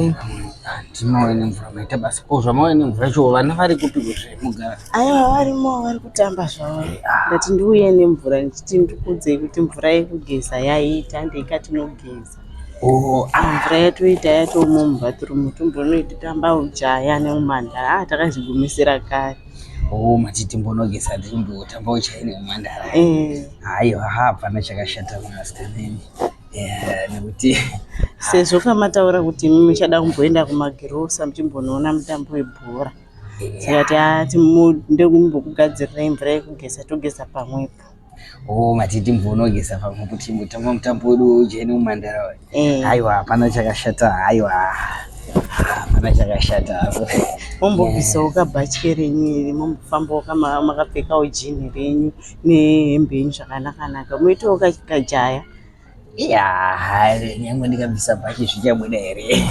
Ndinoone mvura maita basa zvamaone mvura cho vana vari kupi kuti mugara aiwa varimo vari kutamba zvavo ndati ndiuye nemvura ndichiti ndikudzei kuti mvura yekugeza yaita ndeikati nogeza mvura yatoita yatomo mubhathurumu tombonotamba ujaya neumhandara takazvigumisira kare mati timbonogeza timbotamba ujaya neumhandara haiwa hapana chakashata mwanasikana nekuti sezvo kamataura kuti muchada kumboenda kumagirosa muchimbonoona mutambo webhora saka ndekumbokugadzirirai mvura yekugeza togeza pamwepo mati timbonogeza pamwepo timbotamba mutambo wedu ujaya neumhandara haiwa hapana chakashata haiwa hapana chakashata mombobvisawo kabhatye renyu iri mombofambawo makapfekawo jini renyu nehembe yenyu zvakanaka moitawo kajaya nyangwe ndikabvisa bhachi zvichabuda here